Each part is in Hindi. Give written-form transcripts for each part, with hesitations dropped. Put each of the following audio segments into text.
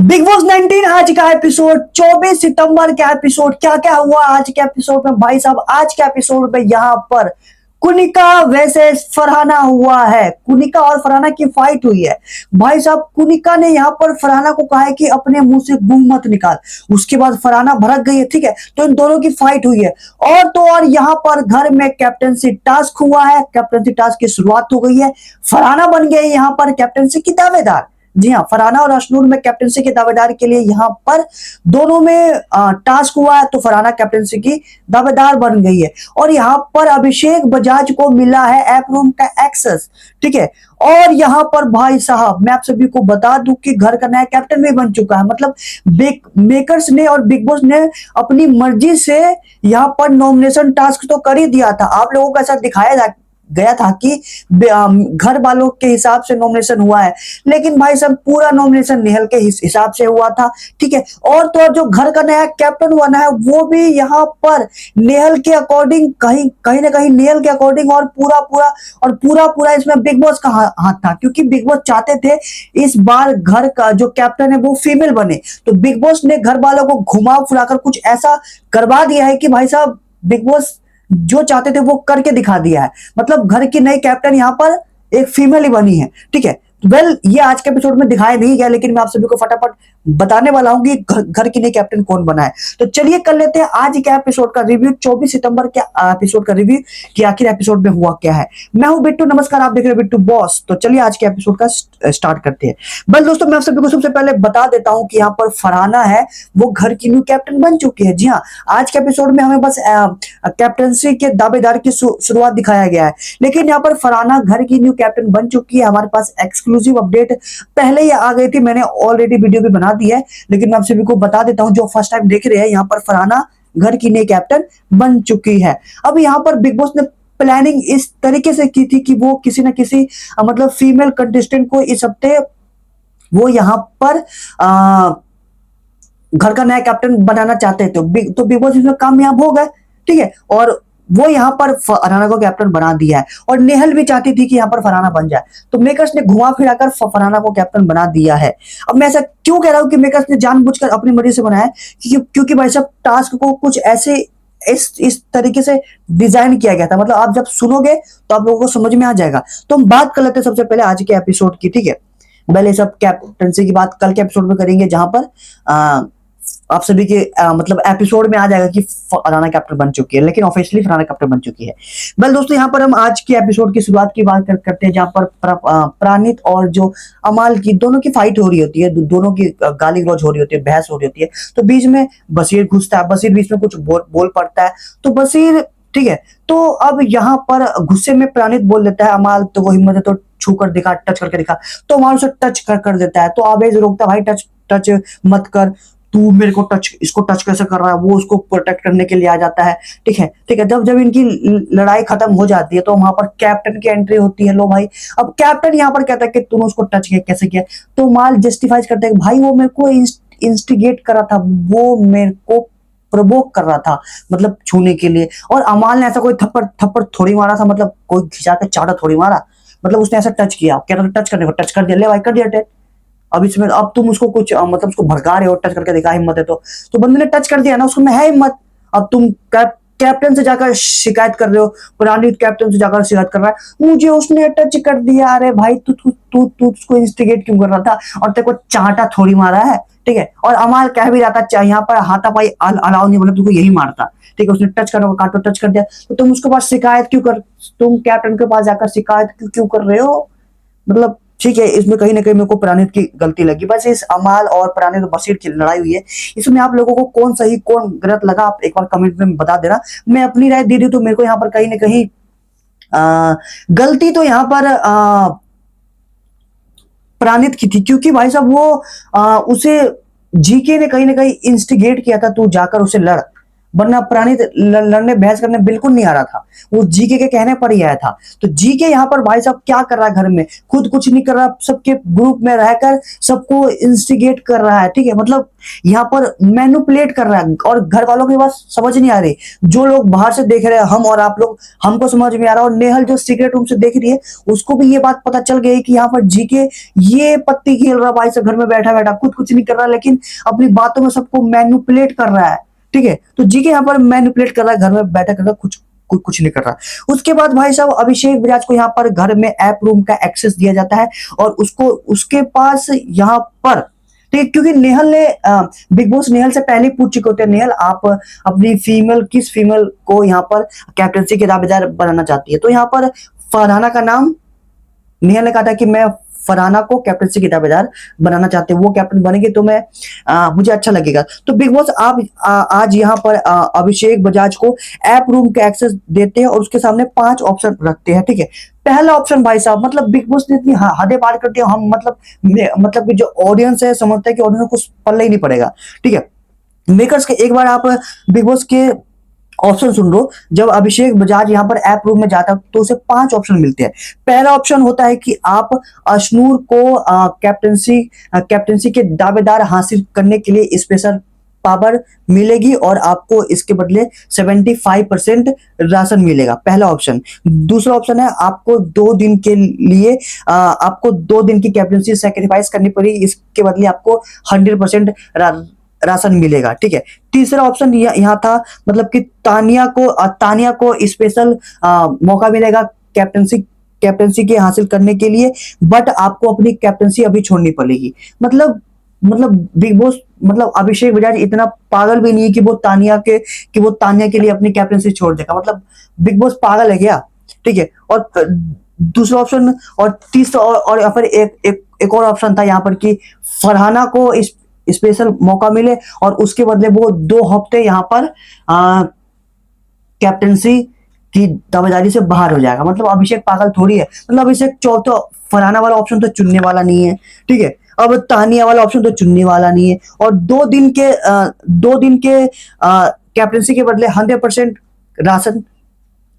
बिग बॉस 19 आज का एपिसोड 24 सितंबर का एपिसोड। क्या क्या हुआ आज के एपिसोड में भाई साहब? आज के एपिसोड में यहाँ पर कुनिका वर्सेस फरहाना हुआ है। कुनिका और फरहाना की फाइट हुई है भाई साहब। कुनिका ने यहाँ पर फरहाना को कहा है कि अपने मुंह से गुम मत निकाल। उसके बाद फरहाना भड़क गई है, ठीक है। तो इन दोनों की फाइट हुई है। और तो और यहाँ पर घर में कैप्टनसी टास्क हुआ है। कैप्टनसी टास्क की शुरुआत हो गई है। फरहाना बन गई यहाँ पर कैप्टनसी की दावेदार। जी हाँ, फरहाना और अशनूर में कैप्टनसी के दावेदार के लिए यहाँ पर दोनों में टास्क हुआ है। तो फरहाना कैप्टनसी की दावेदार बन गई है। और यहाँ पर अभिषेक बजाज को मिला है ऐप रूम का एक्सेस, ठीक है। और यहाँ पर भाई साहब मैं आप सभी को बता दूं कि घर का नया कैप्टन भी बन चुका है। मतलब मेकर्स ने और बिग बॉस ने अपनी मर्जी से यहाँ पर नॉमिनेशन टास्क तो कर ही दिया था। आप लोगों को ऐसा दिखाया गया था कि घर वालों के हिसाब से नॉमिनेशन हुआ है, लेकिन भाई साहब पूरा नॉमिनेशन नेहल के हिसाब से हुआ था, ठीक है। और तो और जो घर का नया कैप्टन बना है वो भी यहाँ पर नेहल के अकॉर्डिंग कहीं कहीं ना कहीं नेहल के अकॉर्डिंग और पूरा पूरा इसमें बिग बॉस का हाथ था, क्योंकि बिग बॉस चाहते थे इस बार घर का जो कैप्टन है वो फीमेल बने। तो बिग बॉस ने घर वालों को घुमा फिराकर कुछ ऐसा करवा दिया है कि भाई साहब बिग बॉस जो चाहते थे वो करके दिखा दिया है। मतलब घर की नई कैप्टन यहाँ पर एक फीमेल ही बनी है, ठीक है। ये आज के एपिसोड में दिखाया नहीं गया, लेकिन मैं आप सभी को फटाफट बताने वाला हूं कि घर की नई कैप्टन कौन बना है। तो चलिए कर लेते हैं आज के एपिसोड का रिव्यू, 24 सितंबर के एपिसोड का रिव्यू कि आखिर एपिसोड में हुआ क्या है। मैं हूं बिट्टू, नमस्कार, आप देख रहे हैं बिट्टू बॉस। तो चलिए आज के एपिसोड का स्टार्ट करते हैं। बस दोस्तों मैं आप सभी को सबसे पहले बता देता हूं कि यहाँ पर फरहाना है वो घर की न्यू कैप्टन बन चुकी है। जी हाँ, आज के एपिसोड में हमें बस कैप्टनसी के दावेदार की शुरुआत दिखाया गया है, लेकिन यहाँ पर फरहाना घर की न्यू कैप्टन बन चुकी है। हमारे पास एक्सक्लूसिव अपडेट पहले ही आ गई थी, मैंने ऑलरेडी वीडियो भी बना दी है, लेकिन मैं आप सभी को बता देता हूं जो फर्स्ट टाइम देख रहे हैं। यहाँ पर फरहाना घर की नई कैप्टन बन चुकी है। अब यहाँ पर बिग बॉस ने प्लानिंग इस तरीके से की थी कि वो किसी ना किसी मतलब फीमेल कंटेस्टेंट को इस हफ्ते वो यहाँ पर घर का नया कैप्टन बनाना चाहते थे। तो बिग बॉस इसमें कामयाब हो गए, ठीक है। और वो यहाँ पर फरहाना को कैप्टन बना दिया है। और नेहल भी चाहती थी कि यहाँ पर फरहाना बन जाए, तो मेकर्स ने घुमा फिराकर फरहाना को कैप्टन बना दिया है। अब मैं ऐसा क्यों कह रहा हूं कि मेकर्स ने जानबूझकर अपनी मर्जी से बनाया है, क्योंकि भाई साहब टास्क को कुछ ऐसे इस तरीके से डिजाइन किया गया था। मतलब आप जब सुनोगे तो आप लोगों को समझ में आ जाएगा। तो हम बात कर लेते हैं सबसे पहले आज के एपिसोड की, ठीक है। पहले सब कैप्टनसी की बात कल के एपिसोड में करेंगे, जहां पर आप सभी के मतलब एपिसोड में आ जाएगा कि फरहाना कैप्टन बन चुकी है, लेकिन ऑफिशियली फरहाना कैप्टन बन चुकी है। दोस्तों यहाँ पर हम आज के एपिसोड की शुरुआत की बात करते हैं, जहां पर प्राणित और जो अमाल की दोनों की फाइट हो रही होती है, दोनों की गाली गलौज हो रही होती है, बहस हो रही होती है। तो बीच में बशीर घुसता है, बशीर बीच में कुछ बोल पड़ता है, तो बशीर, ठीक है। तो अब यहाँ पर गुस्से में प्राणित बोल देता है अमाल, तो वो हिम्मत है तो छू कर दिखा, टच करके दिखा। तो अमाल उसे टच कर देता है। तो आवेश रोकता है, भाई टच टच मत कर, तू मेरे को इसको टच कैसे कर रहा है। वो उसको प्रोटेक्ट करने के लिए आ जाता है, ठीक है, ठीक है। जब इनकी लड़ाई खत्म हो जाती है तो वहां पर कैप्टन की एंट्री होती है। लो भाई, अब कैप्टन यहाँ पर कहता है कि तूने उसको टच किया, कैसे किया। तो माल जस्टिफाइज करता है कि भाई वो मेरे को इंस्टिगेट कर रहा था, वो मेरे को प्रवोक कर रहा था, मतलब छूने के लिए। और अमाल ने ऐसा कोई थप्पड़ थोड़ी मारा था, मतलब कोई खिंचा के चाटा थोड़ी मारा। मतलब उसने ऐसा टच किया, कह रहा था टच करने को, टच कर दिया, ले भाई कर दिया टच। अब इसमें अब तुम उसको कुछ मतलब उसको भड़का रहे हो, टच करके दिखा हिम्मत है तो बंदे ने टच कर दिया ना, उसको में है हिम्मत। अब तुम कैप्टन से जाकर शिकायत कर रहे हो, पुरानी कैप्टन से जाकर शिकायत कर रहा है, मुझे उसने टच कर दिया। अरे भाई तू तू तू तू उसको इंस्टिगेट क्यों कर रहा था, और तेरे को चांटा थोड़ी मारा है, ठीक है। और अमाल कह भी रहा था यहाँ पर हाथापाई अलाउ नहीं, मतलब तुमको यही मारता, ठीक है। उसने टच करने को काटो टच कर दिया, तो तुम उसके पास शिकायत क्यों कर, तुम कैप्टन के पास जाकर शिकायत क्यों कर रहे हो। मतलब ठीक है, इसमें कहीं ना कहीं मेरे को प्राणित की गलती लगी। बस इस अमाल और प्राणित बशीर की लड़ाई हुई है, इसमें आप लोगों को कौन सही कौन गलत लगा आप एक बार कमेंट में बता देना। मैं अपनी राय दे दी तो मेरे को यहाँ पर कहीं ना कहीं गलती तो यहाँ पर प्राणित की थी, क्योंकि भाई साहब वो उसे जीके ने कहीं ना कहीं इंस्टिगेट किया था, तू जाकर उसे लड़। वरना प्राणी लड़ने बहस करने बिल्कुल नहीं आ रहा था, वो जीके के कहने पर ही आया था। तो जीके यहाँ पर भाई साहब क्या कर रहा है घर में, खुद कुछ नहीं कर रहा, सबके ग्रुप में रहकर सबको इंस्टिगेट कर रहा है, ठीक है, मतलब यहाँ पर मैनिपुलेट कर रहा है। और घर वालों की बात समझ नहीं आ रही, जो लोग बाहर से देख रहे हैं हम और आप लोग, हमको समझ में आ रहा है। और नेहल जो सीक्रेट रूम से देख रही है उसको भी ये बात पता चल गई कि यहाँ पर जीके ये पत्ती खेल रहा भाई से, घर में बैठा बैठा खुद कुछ नहीं कर रहा, लेकिन अपनी बातों में सबको मैनिपुलेट कर रहा है, ठीक है। तो जीके यहाँ पर मैनिपुलेट कर रहा है, घर में बैठा कर कुछ नहीं कर रहा। उसके बाद भाई साहब अभिषेक बजाज को यहाँ पर घर में ऐप रूम का एक्सेस दिया जाता है और उसको उसके पास यहाँ पर, ठीक, क्योंकि नेहल ने बिग बॉस नेहल से पहले पूछ चुके होते हैं, नेहल आप अपनी किस फीमेल को यहाँ पर कैप्टनसी के दावेदार बनाना चाहती है। तो यहाँ पर फरहाना का नाम नेहल ने कहा था कि मैं फरहाना को कैप्टनसी की दावेदार बनाना चाहते हैं, वो कैप्टन बनेगी तो मैं मुझे अच्छा लगेगा। तो बिग बॉस आप आज यहाँ पर अभिषेक बजाज को ऐप रूम का एक्सेस देते हैं और उसके सामने 5 ऑप्शन रखते हैं, ठीक है। पहला ऑप्शन भाई साहब, मतलब बिग बॉस ने इतनी हदें पार करती है, हम मतलब कि जो ऑडियंस है समझते हैं कि ऑडियंस को कुछ पल्ले ही नहीं पड़ेगा, ठीक है। मेकर्स के एक बार आप बिग बॉस के ऑप्शन सुन लो, जब अभिषेक बजाज यहाँ पर ऐप रूम में जाता है तो उसे 5 ऑप्शन मिलते हैं। पहला ऑप्शन होता है कि आप अशनूर को कैप्टनसी के दावेदार हासिल करने के लिए स्पेशल पावर मिलेगी और आपको इसके बदले 75% राशन मिलेगा, पहला ऑप्शन। दूसरा ऑप्शन है आपको 2 दिन के लिए आपको 2 दिन की कैप्टनसी सेक्रीफाइस करनी पड़ेगी, इसके बदले आपको 100% राशन मिलेगा, ठीक है। तीसरा ऑप्शन यहाँ था, मतलब कि तानिया को स्पेशल मौका मिलेगा कैप्टनसी के हासिल करने के लिए, बट आपको अपनी कैप्टनसी अभी छोड़नी पड़ेगी। मतलब बिग बॉस, मतलब अभिषेक बजाज इतना पागल भी नहीं है कि वो तानिया के लिए अपनी कैप्टनसी छोड़ देगा, मतलब बिग बॉस पागल है क्या, ठीक है। और दूसरा ऑप्शन और तीसरा और फिर एक और ऑप्शन था यहाँ पर कि फरहाना को स्पेशल मौका मिले और उसके बदले वो 2 हफ्ते यहाँ पर कैप्टनसी की दावेदारी से बाहर हो जाएगा। मतलब अभिषेक पागल थोड़ी है, मतलब अभिषेक चौथा फरहाना वाला ऑप्शन तो चुनने वाला नहीं है, ठीक है। अब तानिया वाला ऑप्शन तो चुनने वाला नहीं है और 2 दिन के कैप्टनसी के बदले 100% राशन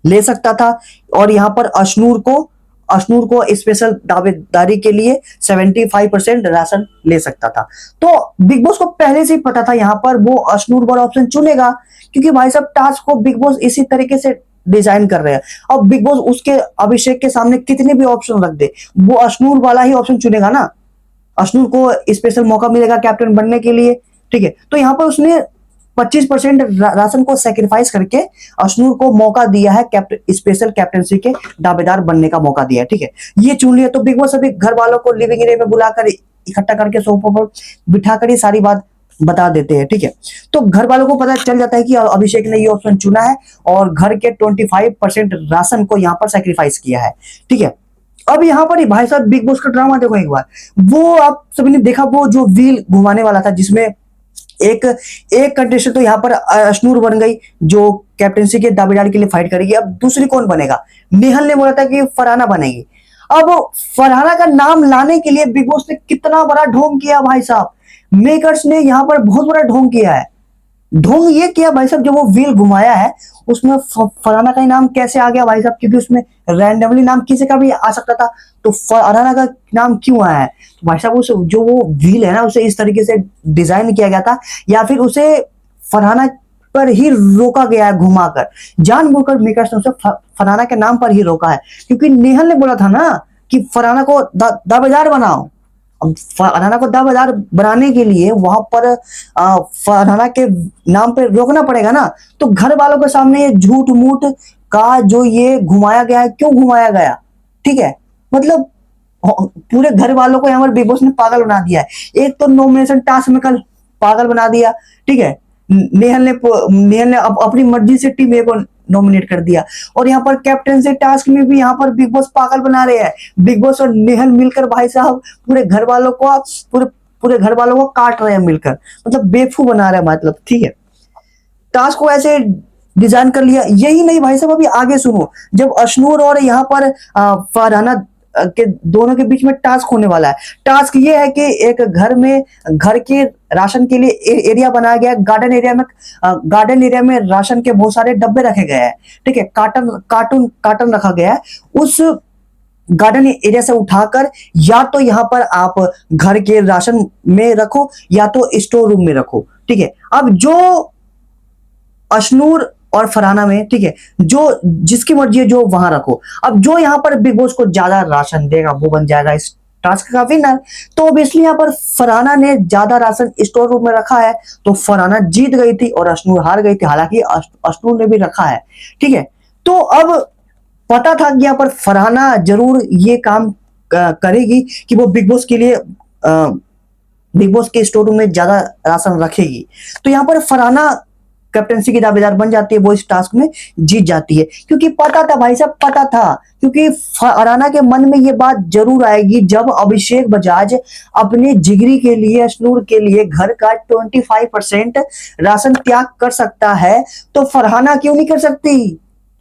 ले सकता था और यहाँ पर अशनूर को स्पेशल दावेदारी के लिए 75% राशन ले सकता था। तो बिग बॉस को पहले से ही पता था यहाँ पर वो अशनूर वाला ऑप्शन चुनेगा, क्योंकि भाई साहब टास्क को बिग बॉस इसी तरीके से डिजाइन कर रहे हैं। अब बिग बॉस उसके अभिषेक के सामने कितने भी ऑप्शन रख दे, वो अशनूर वाला ही ऑप्शन चुनेगा ना, अशनूर को स्पेशल मौका मिलेगा कैप्टन बनने के लिए, ठीक है। तो यहाँ पर उसने 25% राशन को सेक्रीफाइस करके अशनूर को मौका दिया है स्पेशल कैप्टनसी के दावेदार बनने का मौका दिया है, ठीक है। ये चुन लिया तो बिग बॉस अभी घर वालों को लिविंग एरिया में बुलाकर इकट्ठा करके सोफा पर बिठाकर ये सारी बात बता देते हैं, ठीक है। तो घर वालों को पता चल जाता है कि अभिषेक ने ये ऑप्शन चुना है और घर के 25% राशन को यहाँ पर सेक्रीफाइस किया है, ठीक है। अब यहाँ पर ही भाई साहब बिग बॉस का ड्रामा देखो एक बार, वो आप सभी ने देखा वो जो व्हील घुमाने वाला था जिसमें एक कंटेस्टेंट तो यहाँ पर अशनूर बन गई जो कैप्टनसी के दावेदारी के लिए फाइट करेगी। अब दूसरी कौन बनेगा, नेहल ने बोला था कि फरहाना बनेगी। अब फरहाना का नाम लाने के लिए बिग बॉस ने कितना बड़ा ढोंग किया भाई साहब, मेकर्स ने यहाँ पर बहुत बड़ा ढोंग किया है। ढोंग ये किया भाई साहब, जो वो व्हील घुमाया है उसमें फरहाना का नाम कैसे आ गया भाई साहब, क्योंकि उसमें रैंडमली नाम किसी का भी आ सकता था, तो फरहाना का नाम क्यों आया है। तो भाई साहब उस जो वो व्हील है ना उसे इस तरीके से डिजाइन किया गया था या फिर उसे फरहाना पर ही रोका गया है घुमाकर, जानबूझकर मेकर्स ने उसे फरहाना के नाम पर ही रोका है, क्योंकि नेहल ने बोला था ना कि फरहाना को दावेदार बनाओ। अब फरहाना को दावेदार बनाने के लिए वहां पर फरहाना के नाम पे रोकना पड़ेगा ना, तो घर वालों के सामने ये झूठ मूठ का जो ये घुमाया गया है, क्यों घुमाया गया, ठीक है। मतलब पूरे घर वालों को यहाँ पर बिग बॉस ने पागल बना दिया है। एक तो नॉमिनेशन टास्क में कल पागल बना दिया, ठीक है। नेहल ने अपनी मर्जी से टीम ए को नॉमिनेट कर दिया और यहाँ पर कैप्टनसी टास्क में भी यहाँ पर बिग बॉस पागल बना रहे हैं। बिग बॉस और नेहल मिलकर भाई साहब पूरे घर वालों को काट रहे हैं मिलकर, मतलब बेवकूफ बना रहे हैं, मतलब ठीक है। टास्क को ऐसे डिजाइन कर लिया, यही नहीं भाई साहब अभी आगे सुनो, जब अशनूर और यहाँ पर फरहाना के दोनों के बीच में टास्क होने वाला है। टास्क ये है कि एक घर के राशन के लिए एरिया बनाया गया है। गार्डन एरिया में राशन के बहुत सारे डब्बे रखे गए हैं, ठीक है, कार्टन रखा गया है। उस गार्डन एरिया से उठाकर या तो यहां पर आप घर के राशन में रखो या तो स्टोर रूम में रखो, ठीक है। अब जो अशनूर और फरहाना में, ठीक है, जो जिसकी मर्जी है जो वहां रखो। अब जो यहाँ पर बिग बॉस को ज्यादा राशन देगा वो बन जाएगा इस टास्क का विनर। तो अब इसलिए यहाँ पर फरहाना ने ज्यादा राशन स्टोर रूम में रखा है, तो फरहाना जीत गई थी और अशनूर हार गई थी। हालांकि अशनूर ने भी रखा है, ठीक है। तो अब पता था कि यहाँ पर फरहाना जरूर ये काम करेगी कि वो बिग बॉस के लिए बिग बॉस के स्टोर रूम में ज्यादा राशन रखेगी। तो यहाँ पर फरहाना कैप्टनसी की दावेदार बन जाती है, वो इस टास्क में जीत जाती है। क्योंकि पता था भाई साहब, पता था, क्योंकि फरहाना के मन में ये बात जरूर आएगी जब अभिषेक बजाज अपने जिगरी के लिए, अशनूर के लिए घर का 25% राशन त्याग कर सकता है, तो फरहाना क्यों नहीं कर सकती।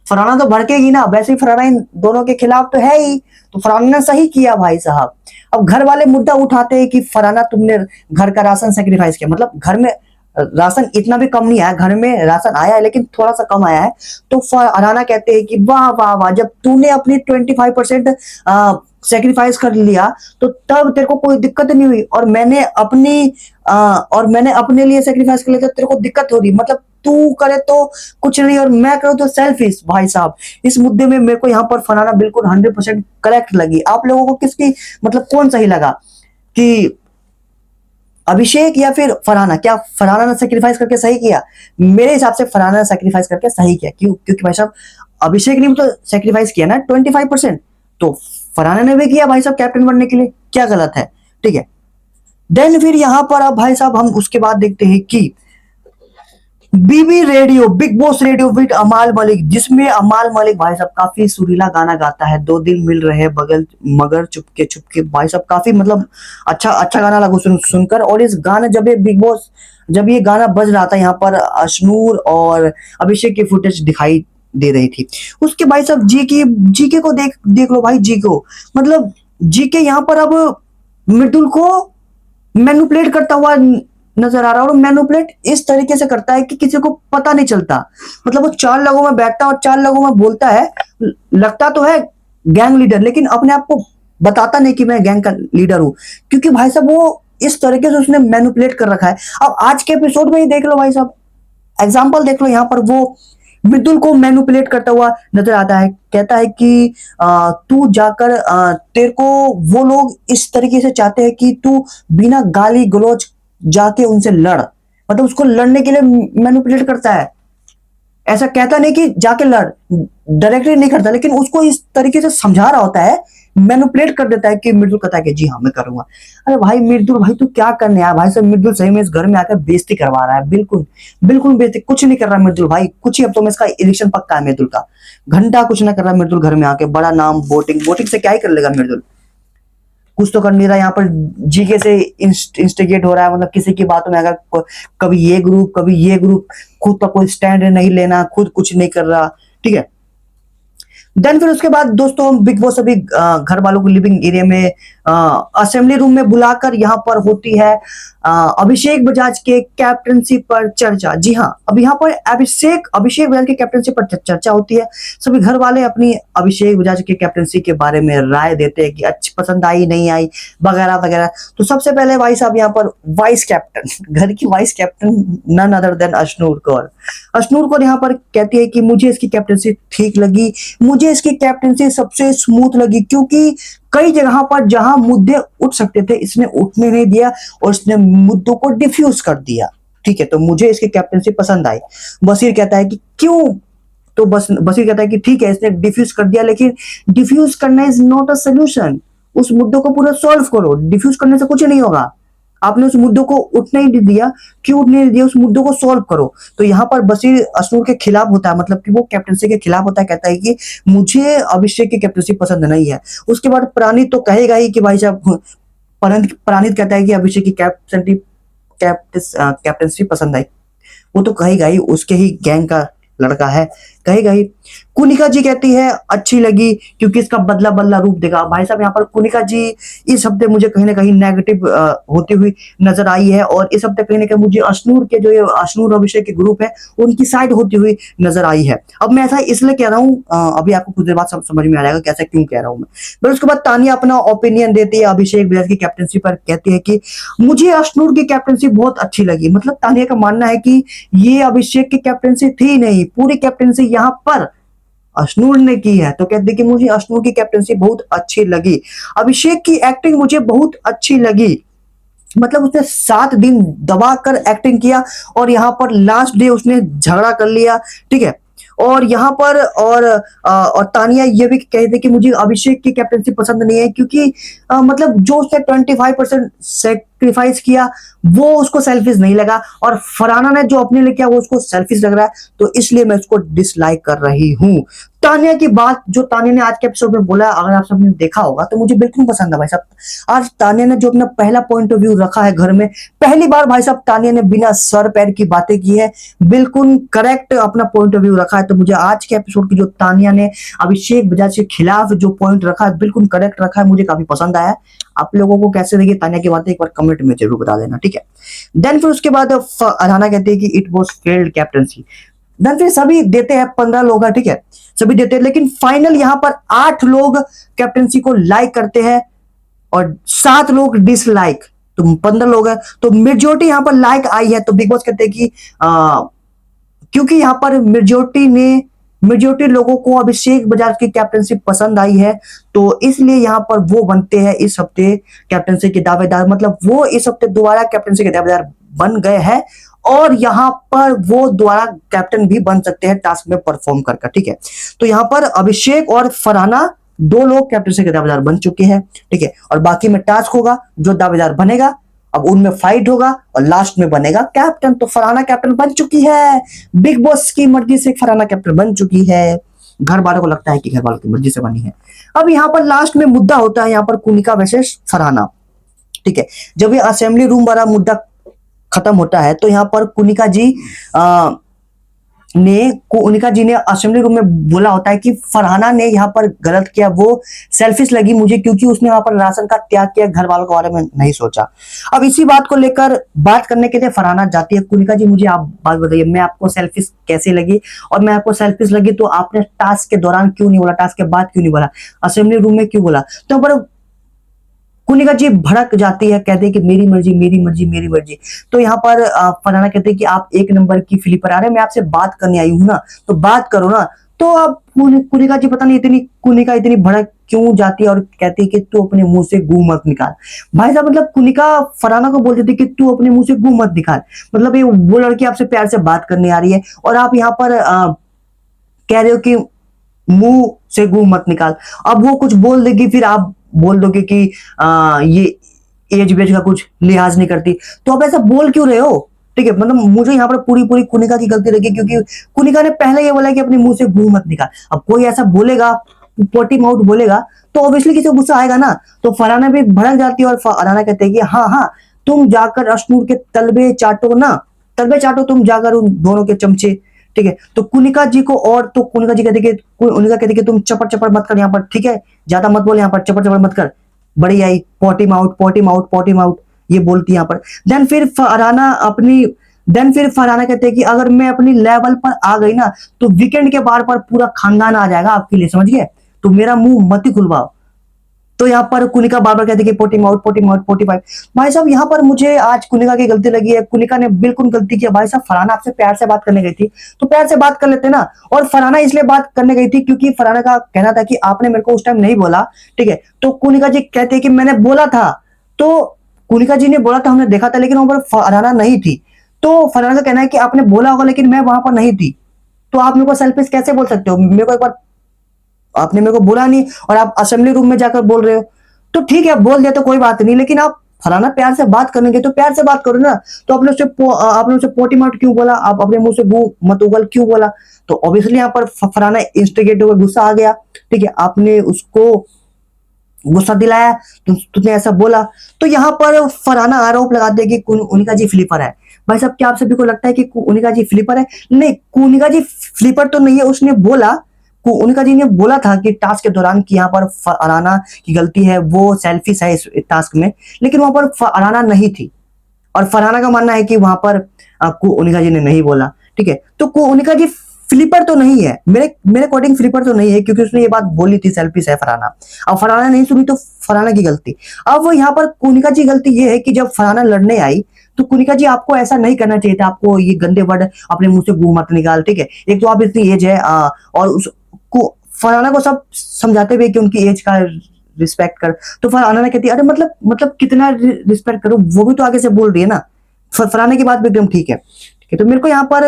फरहाना तो भड़केगी ना, वैसे ही फरहाना इन दोनों के खिलाफ तो है ही, तो फरहाना ने सही किया भाई साहब। अब घर वाले मुद्दा उठाते हैं कि फरहाना तुमने घर का राशन सेक्रीफाइस किया, मतलब घर में राशन इतना भी कम नहीं आया, घर में राशन आया है लेकिन थोड़ा सा कम आया है। तो फरहाना कहते हैं कि वाह वाह वाह, जब तूने अपनी 25% सेक्रीफाइस कर लिया तो तब तेरे को कोई दिक्कत नहीं हुई, और मैंने अपने लिए सेक्रीफाइस कर लिया तो तेरे को दिक्कत हो रही, मतलब तू करे तो कुछ नहीं और मैं करूँ तो सेल्फिश। भाई साहब, इस मुद्दे में मेरे को यहाँ पर फरहाना बिल्कुल 100% करेक्ट लगी। आप लोगों को किसकी मतलब कौन सही लगा कि अभिषेक या फिर फरहाना? क्या फरहाना ने सेक्रीफाइस करके सही किया? मेरे हिसाब से फरहाना ने सेक्रीफाइस करके सही किया। क्यों? क्योंकि भाई साहब अभिषेक ने भी तो सेक्रीफाइस किया ना 25%, तो फरहाना ने भी किया भाई साहब कैप्टन बनने के लिए, क्या गलत है, ठीक है। देन फिर यहां पर अब भाई साहब हम उसके बाद देखते हैं कि BB radio, Bigg Boss radio with Amaal Mallik, जिसमें अमाल मलिक भाई साहब काफी सुरीला गाना गाता है। 2 दिल मिल रहे बगल मगर चुपके चुपके, भाई साहब काफी मतलब अच्छा गाना लगा सुनकर। और इस गाना जब ये गाना बज रहा था, यहाँ पर अशनूर और अभिषेक की फुटेज दिखाई दे रही थी। उसके भाई साहब जीके को देख लो भाई, जी को मतलब जीके यहाँ पर अब मृदुल को मैनिपुलेट करता हुआ नजर आ रहा है, और मैनिपुलेट इस तरीके से करता है कि किसी को पता नहीं चलता। मतलब वो 4 लोगों में बैठता है और 4 लोगों में बोलता है, लगता तो है गैंग लीडर, लेकिन अपने आप को बताता नहीं कि मैं गैंग का लीडर हूं, क्योंकि भाई साहब वो इस तरीके से उसने मैनिपुलेट कर रखा है। अब आज के एपिसोड में ही देख लो भाई साहब, एग्जाम्पल देख लो, यहाँ पर वो मृदुल को मैनिपुलेट करता हुआ नजर आता है। कहता है कि तू जाकर तेरे को वो लोग इस तरीके से चाहते हैं कि तू बिना गाली गलौज जाके उनसे लड़, मतलब उसको लड़ने के लिए मैनिपुलेट करता है। ऐसा कहता नहीं कि जाके लड़, डायरेक्टली नहीं करता, लेकिन उसको इस तरीके से समझा रहा होता है, मैनिपुलेट कर देता है कि मृदुल कहता है कि जी हाँ मैं करूंगा। अरे भाई मृदुल भाई तू क्या करने आया भाई साहब? मृदुल सही में इस घर में आकर बेइज्जती करवा रहा है, बिल्कुल बिल्कुल बेइज्जती, कुछ नहीं कर रहा मृदुल भाई, कुछ ही। अब तो मैं इसका इलेक्शन पक्का है मृदुल का, घंटा कुछ ना कर रहा मृदुल घर में आके, बड़ा नाम वोटिंग से क्या ही कर लेगा मृदुल, कुछ तो कर नहीं रहा। यहाँ पर जीके से इंस्टिगेट हो रहा है, मतलब किसी की बातों में अगर कभी ये ग्रुप, खुद का कोई स्टैंड नहीं लेना, खुद कुछ नहीं कर रहा, ठीक है। देन फिर उसके बाद दोस्तों बिग बॉस अभी घर वालों को लिविंग एरिया में असेंबली रूम में बुलाकर यहाँ पर होती है अभिषेक बजाज के कैप्टनसी पर चर्चा। जी हाँ, अब यहाँ पर अभिषेक बजाज के कैप्टनसी पर चर्चा होती है। सभी घर वाले अपनी अभिषेक बजाज के कैप्टनसी के बारे में राय देते हैं कि अच्छी पसंद आई नहीं आई वगैरह वगैरह। तो सबसे पहले भाई साहब यहाँ पर वाइस कैप्टन, घर की vice captain none other than Ashnoor Kaur यहाँ पर कहती है कि मुझे इसकी कैप्टनसी ठीक लगी, मुझे इसकी कैप्टनसी सबसे स्मूथ लगी, क्योंकि कई जगह पर जहां मुद्दे उठ सकते थे इसने उठने नहीं दिया और इसने मुद्दों को डिफ्यूज कर दिया, ठीक है। तो मुझे इसकी कैप्टनसी पसंद आई। बशीर कहता है कि क्यों? तो बशीर कहता है कि ठीक है इसने डिफ्यूज कर दिया, लेकिन डिफ्यूज करना इज नॉट अ सोल्यूशन। उस मुद्दों को पूरा सॉल्व करो, डिफ्यूज करने से कुछ नहीं होगा। आपने उस मुद्दों को उठने ही दिया, क्यों उठने नहीं दिया? उस मुद्दों को सॉल्व करो। तो यहाँ पर बशीर अशनूर के खिलाफ होता है, मतलब कि वो कैप्टनसी के खिलाफ होता है, कहता है कि मुझे अभिषेक की कैप्टनसी पसंद नहीं है। उसके बाद प्राणित तो कहेगा ही कि भाई साहब, प्राणित कहता है कि अभिषेक की कैप्टनसी पसंद आई, वो तो कहेगा ही, उसके ही गैंग का लड़का है, कहेगा ही। कुनिका जी कहती है अच्छी लगी क्योंकि इसका बदला बदला रूप देखा। भाई साहब यहाँ पर कुनिका जी इस हफ्ते मुझे कहीं ना कहीं नेगेटिव होती हुई नजर आई है, और इस हफ्ते कहीं ना कहीं मुझे अश्नूर के जो ये अश्नूर अभिषेक के ग्रुप है उनकी साइड होती हुई नजर आई है। अब मैं ऐसा इसलिए कह रहा हूँ, अभी आपको कुछ देर बाद समझ में आ जाएगा कैसा क्यों कह रहा हूँ मैं। फिर उसके बाद तानिया अपना ओपिनियन देती है अभिषेक बजाज की कैप्टनसी पर, कहती है कि मुझे अश्नूर की कैप्टनसी बहुत अच्छी लगी। मतलब तानिया का मानना है कि ये अभिषेक की कैप्टनसी थी नहीं, पूरी कैप्टनसी यहाँ पर अश्नूर ने की है। तो कहते कि मुझे अश्नूर की कैप्टनसी बहुत अच्छी लगी, अभिषेक की एक्टिंग मुझे बहुत अच्छी लगी। मतलब उसने 7 दिन दबा कर एक्टिंग किया और यहाँ पर लास्ट डे उसने झगड़ा कर लिया, ठीक है। और यहाँ पर और तानिया ये भी कहते कि मुझे अभिषेक की कैप्टनसी पसंद नहीं है क्योंकि मतलब जो उसने 25% सेक्रीफाइस किया वो उसको सेल्फिश नहीं लगा, और फरहाना ने जो अपने लिए किया वो उसको सेल्फिश लग रहा है, तो इसलिए मैं उसको डिसलाइक कर रही हूँ। तानिया की बात जो तानिया ने आज के एपिसोड में बोला, अगर आप सबने देखा होगा तो मुझे बिल्कुल पसंद है भाई साहब। आज तानिया ने जो अपना पहला पॉइंट ऑफ व्यू रखा है घर में, पहली बार भाई साहब तानिया ने बिना सर पैर की बातें की है, बिल्कुल करेक्ट अपना पॉइंट ऑफ व्यू रखा है। तो मुझे आज के एपिसोड की जो तानिया ने अभिषेक बजाज के खिलाफ जो पॉइंट रखा है बिल्कुल करेक्ट रखा है, मुझे काफी पसंद आया है। आप लोगों को कैसे लगी तानिया की बातें एक बार कमेंट में जरूर बता देना, ठीक है। देन फिर उसके बाद अरहाना कहती है कि it was failed captaincy. Then फिर सभी देते हैं 15 लोग, ठीक है, सभी देते हैं, लेकिन फाइनल यहाँ पर 8 लोग कैप्टनसी को लाइक करते हैं और 7 लोग डिसलाइक, तो 15 लोग हैं, तो मेजोरिटी यहाँ पर लाइक आई है। तो बिग बॉस कहते हैं कि क्योंकि यहाँ पर मेजोरिटी लोगों को अभिषेक बजाज की कैप्टनसी पसंद आई है, तो इसलिए यहाँ पर वो बनते हैं इस हफ्ते कैप्टनसी के दावेदार। मतलब वो इस हफ्ते दोबारा कैप्टनसी के दावेदार बन गए हैं और यहाँ पर वो दोबारा कैप्टन भी बन सकते हैं टास्क में परफॉर्म करके, ठीक है। तो यहाँ पर अभिषेक और फरहाना 2 लोग कैप्टनसी के दावेदार बन चुके हैं, ठीक है, और बाकी में टास्क होगा, जो दावेदार बनेगा अब उनमें फाइट होगा और लास्ट में बनेगा कैप्टन। तो फरहाना कैप्टन बन चुकी है, बिग बॉस की मर्जी से फरहाना कैप्टन बन चुकी है। घर वालों को लगता है कि घर वालों की मर्जी से बनी है। अब यहाँ पर लास्ट में मुद्दा होता है यहाँ पर कुनिका वर्सेस फरहाना, ठीक है। जब ये असेंबली रूम वाला मुद्दा खत्म होता है तो यहाँ पर कुनिका जी ने असेंबली रूम में बोला होता है कि फरहाना ने यहाँ पर गलत किया, वो सेल्फिश लगी मुझे क्योंकि उसने वहां पर राशन का त्याग किया, घर वालों के बारे में नहीं सोचा। अब इसी बात को लेकर बात करने के लिए फरहाना जाती है, कुनिका जी मुझे आप बात बताइए, मैं आपको सेल्फिश कैसे लगी, और मैं आपको सेल्फिश लगी तो आपने टास्क के दौरान क्यों नहीं बोला, टास्क के बाद क्यों नहीं बोला, असेंबली रूम में क्यों बोला। तो पर कुनिका जी भड़क जाती है, कहते हैं कि मेरी मर्जी मेरी मर्जी मेरी मर्जी। तो यहाँ पर फरहाना कहते हैं कि आप 1 नंबर की फ्लिपर आ रहे, मैं आपसे बात करने आई हूं ना, तो बात करो ना। तो अब कुनिका जी पता नहीं कुनिका इतनी भड़क क्यों जाती है और कहती है कि तू अपने मुंह से गू मत निकाल। भाई साहब मतलब कुनिका फरहाना को बोल देती है कि तू अपने मुंह से गू मत निकाल, मतलब ये वो लड़की आपसे प्यार से बात करने आ रही है और आप यहाँ पर कह रहे हो कि मुंह से गू मत निकाल। अब वो कुछ बोल देगी फिर आप बोल दोगे कि ये एज बेज का कुछ लिहाज नहीं करती, तो अब ऐसा बोल क्यों रहे हो, ठीक है। मतलब मुझे यहाँ पर पूरी कुनिका की गलती लगी क्योंकि कुनिका ने पहले ये बोला कि अपने मुंह से गू मत निकाल। अब कोई ऐसा बोलेगा, पोटी माउथ बोलेगा, तो ऑब्वियसली किसी को गुस्सा आएगा ना। तो फरहाना भी भड़क जाती है और फरहाना कहते हैं कि हाँ हाँ तुम जाकर अश्नूर के तलबे चाटो ना, तलबे चाटो तुम जाकर उन दोनों के चमचे, ठीक है। तो कुनिका जी को, और तो कुनिका जी कहते कि कुनिका कहते कि तुम चपड़ चपड़ मत कर यहाँ पर, ठीक है, ज्यादा मत बोल यहाँ पर, चपड़ चपड़ मत कर, बड़ी आई potty mouth potty mouth potty mouth ये बोलती यहाँ पर। देन फिर फरहाना कहते हैं कि अगर मैं अपनी लेवल पर आ गई ना तो वीकेंड के बार पर पूरा खानदान आ जाएगा आपके लिए, समझ गए, तो मेरा मुंह मत ही खुलवाओ। तो यहाँ पर कुनिका बार बार कहती है कि पोटी माउट पोटी माउट पोटी फाइव। भाई साहब यहाँ पर मुझे आज कुनिका की गलती लगी है, कुनिका ने बिल्कुल गलती किया। भाई साहब फरहाना आपसे प्यार से बात करने गई थी तो प्यार से बात कर लेते ना, और फरहाना इसलिए बात करने गई थी क्योंकि फरहाना का कहना था कि आपने मेरे को उस टाइम नहीं बोला, ठीक है। तो कुनिका जी कहते हैं कि मैंने बोला था, तो कुनिका जी ने बोला था, हमने देखा था, लेकिन वहां पर फरहाना नहीं थी। तो फरहाना का कहना है कि आपने बोला होगा लेकिन मैं वहां पर नहीं थी, तो आप मेरे को सेल्फिश कैसे बोल सकते हो, मेरे को एक बार आपने मेरे को बोला नहीं और आप असेंबली रूम में जाकर बोल रहे हो। तो ठीक है बोल दिया तो कोई बात नहीं, लेकिन आप फलाना प्यार से बात करेंगे तो प्यार से बात करो ना। तो आपने उसे पोटी माउट क्यों बोला, आप अपने मुंह से गू मत उगल क्यों बोला। तो ऑब्वियसली यहाँ पर फलाना इंस्टिगेट होकर गुस्सा आ गया, ठीक है, आपने उसको गुस्सा दिलाया, तुमने ऐसा बोला। तो यहाँ पर फरहाना आरोप लगाते हैं कि उनका जी फ्लिपर है। भाई साहब क्या आप सभी को लगता है कि कुनिका जी फ्लिपर है? नहीं, कुनिका जी फ्लिपर तो नहीं है। उसने बोला, कुनिका जी ने बोला था कि टास्क के दौरान कि यहाँ पर फरहाना की गलती है, वो सेल्फिश है इस टास्क में, लेकिन वहां पर फरहाना नहीं थी। और फरहाना का मानना है कि वहां पर कुनिका जी ने नहीं बोला। ठीक है, तो कुनिका जी फ्लिपर तो नहीं है, मेरे मेरे अकॉर्डिंग फ्लिपर तो नहीं है, क्योंकि उसने ये बात बोली थी सेल्फिश है फरहाना। अब फरहाना नहीं सुनी तो फरहाना की गलती। अब वो यहाँ पर कुनिका जी गलती ये है कि जब फरहाना लड़ने आई तो कुनिका जी आपको ऐसा नहीं करना चाहिए था, आपको ये गंदे वर्ड अपने मुंह से मुंह मत निकाल। ठीक है, एक तो आप इतनी एज है और उसको फरहाना को सब समझाते हुए कि उनकी एज का रिस्पेक्ट कर, तो फरहाना ने कहती है अरे मतलब कितना रिस्पेक्ट करो, वो भी तो आगे से बोल रही है ना। फरहाना की बात भी एकदम ठीक है। ठीक है, तो मेरे को यहाँ पर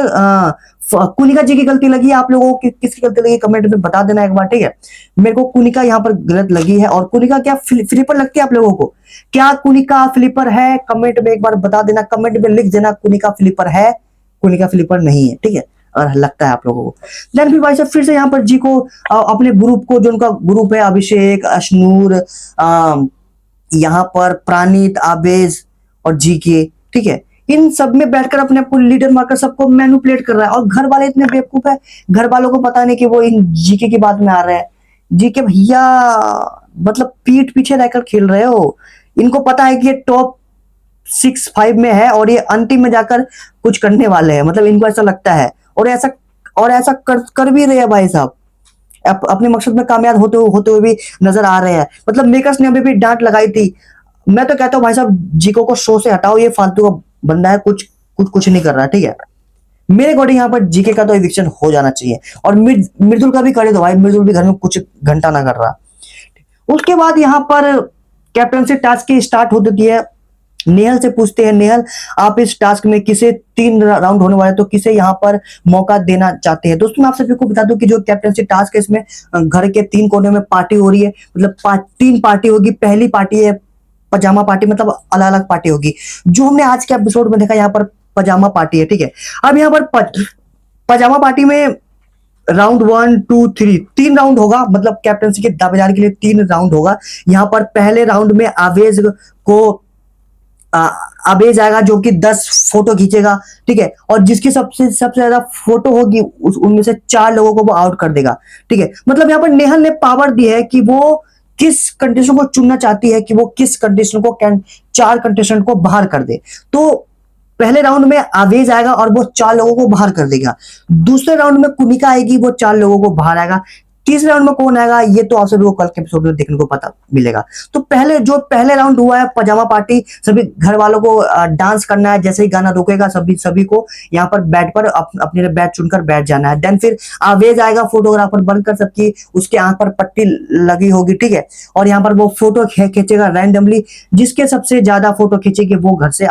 कुनिका जी की गलती लगी है। आप लोगों को किसकी गलती लगी कमेंट में बता देना एक बार। ठीक है, मेरे को कुनिका यहाँ पर गलत लगी है। और कुनिका क्या फ्लिपर लगती है आप लोगों को? क्या कुनिका फ्लिपर है? कमेंट में एक बार बता देना, कमेंट में लिख देना कुनिका फ्लिपर है, कुनिका फ्लिपर नहीं है। ठीक है, और लगता है आप लोगों को। देन फिर भाई साहब फिर से यहाँ पर जी को अपने ग्रुप को, जो उनका ग्रुप है, अभिषेक, अशनूर, यहाँ पर प्राणित, आबेज और जी के, ठीक है, इन सब में बैठकर अपने आप को लीडर मारकर सबको मैनिपुलेट कर रहा है। और घर वाले इतने बेवकूफ है, घर वालों को पता नहीं कि वो इन जीके की बात में आ रहे हैं। जीके भैया मतलब पीठ पीछे रहकर खेल रहे हो। इनको पता है कि ये टॉप 6-5 में है और ये अंतिम में जाकर कुछ करने वाले हैं, मतलब इनको ऐसा लगता है। और ऐसा कर भी रहे हैं भाई साहब, अपने मकसद में कामयाब होते हुए भी नजर आ रहे हैं। मतलब मेकर्स ने अभी भी डांट लगाई थी। मैं तो कहता हूँ भाई साहब जीको को शो से हटाओ, ये फालतू का बंदा है, कुछ नहीं कर रहा। ठीक है, मेरे अकॉर्डिंग यहाँ पर जीके का तो इविक्शन हो जाना चाहिए। और मृदुल का भी करे दो भाई, मृदुल भी घर में कुछ घंटा ना कर रहा। उसके बाद यहाँ पर कैप्टनसी टास्क की स्टार्ट हो देती है। नेहल से पूछते हैं, नेहल आप इस टास्क में किसे 3 राउंड होने वाले, तो किसे यहाँ पर मौका देना चाहते हैं? दोस्तों मैं आप सभी को बता दूं कि जो कैप्टनसी टास्क है इसमें घर के 3 कोने में पार्टी हो रही है, मतलब 3 पार्टी होगी। पहली पार्टी है पजामा पार्टी, मतलब अलग अलग पार्टी होगी। जो हमने आज के एपिसोड में देखा यहाँ पर पजामा पार्टी है। ठीक है, अब यहाँ पर पजामा पार्टी में राउंड 1, 2, 3 3 राउंड होगा, मतलब कैप्टनसी के दावेदार के लिए 3 राउंड होगा। यहाँ पर पहले राउंड में आवेज को आवेज आएगा जो कि 10 फोटो खींचेगा। ठीक है, और जिसकी सबसे ज्यादा फोटो होगी उनमें से 4 लोगों को वो आउट कर देगा। ठीक है, मतलब यहाँ पर नेहल ने पावर दी है कि वो किस कंडीशन को चुनना चाहती है, कि वो किस कंडीशन को 4 कंडीशन को बाहर कर दे। तो पहले राउंड में आवेज आएगा और वो 4 लोगों को बाहर कर देगा। दूसरे राउंड में कुनिका आएगी, वो 4 लोगों को बाहर आएगा। तीसरे राउंड में कौन आएगा ये तो आप सभी को कल के एपिसोड में देखने को पता मिलेगा। तो पहले राउंड हुआ है पजामा पार्टी, सभी घर वालों को डांस करना है। जैसे ही गाना रुकेगा सभी को यहाँ पर बेड पर अपने बेड चुनकर बैठ जाना है। देन फिर आवेज आएगा फोटोग्राफर बनकर सबकी, उसके आंख पर पट्टी लगी होगी। ठीक है, और यहाँ पर वो फोटो खींचेगा रैंडमली, जिसके सबसे ज्यादा फोटो खींचेगी वो घर से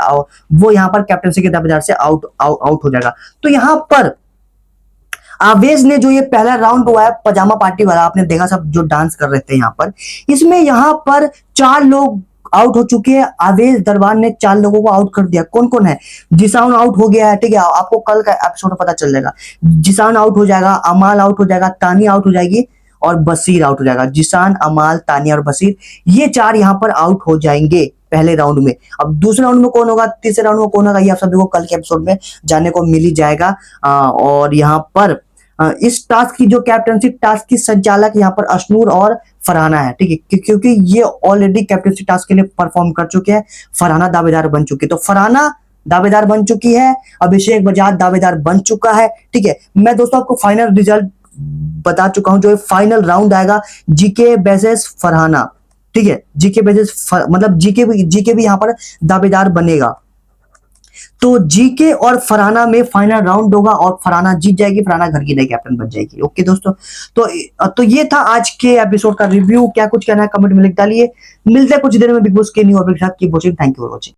वो यहाँ पर कैप्टनसी के दावेदार से आउट हो जाएगा। तो यहाँ पर आवेज ने जो ये पहला राउंड हुआ है पजामा पार्टी वाला, आपने देखा सब जो डांस कर रहे थे यहाँ पर, इसमें यहाँ पर 4 लोग आउट हो चुके हैं। आवेज दरबार ने 4 लोगों को आउट कर दिया। कौन कौन है? जिसान आउट हो गया है। ठीक है, आपको कल का एपिसोड में पता चल जाएगा। जिसान आउट हो जाएगा, अमाल आउट हो जाएगा, तानी आउट हो जाएगी और बसीर आउट हो जाएगा। जिसान, अमाल, तानिया और बसीर, ये 4 यहाँ पर आउट हो जाएंगे पहले राउंड में। अब दूसरे राउंड में कौन होगा, तीसरे राउंड में कौन होगा, ये आप सभी को कल के एपिसोड में जानने को मिल ही जाएगा। और यहाँ पर इस टास्क की जो कैप्टनसी टास्क की संचालक यहाँ पर अशनूर और फरहाना है। ठीक है, क्योंकि ये ऑलरेडी कैप्टनसी टास्क के लिए परफॉर्म कर चुके हैं। फरहाना दावेदार बन चुकी है, तो फरहाना दावेदार बन चुकी है, अभिषेक बजाज दावेदार बन चुका है। ठीक है, मैं दोस्तों आपको फाइनल रिजल्ट बता चुका हूं। जो फाइनल राउंड आएगा जीके वर्सेस फरहाना। ठीक है, जीके वर्सेस मतलब जीके भी यहाँ पर दावेदार बनेगा। तो जीके और फरहाना में फाइनल राउंड होगा और फरहाना जीत जाएगी, फरहाना घर की नई कैप्टन बन जाएगी। ओके दोस्तों, तो ये था आज के एपिसोड का रिव्यू। क्या कुछ कहना है कमेंट में लिख डालिए। मिलते हैं कुछ देर में बिग बॉस के न्यू अपडेट के साथ। Keep watching, thank you for watching.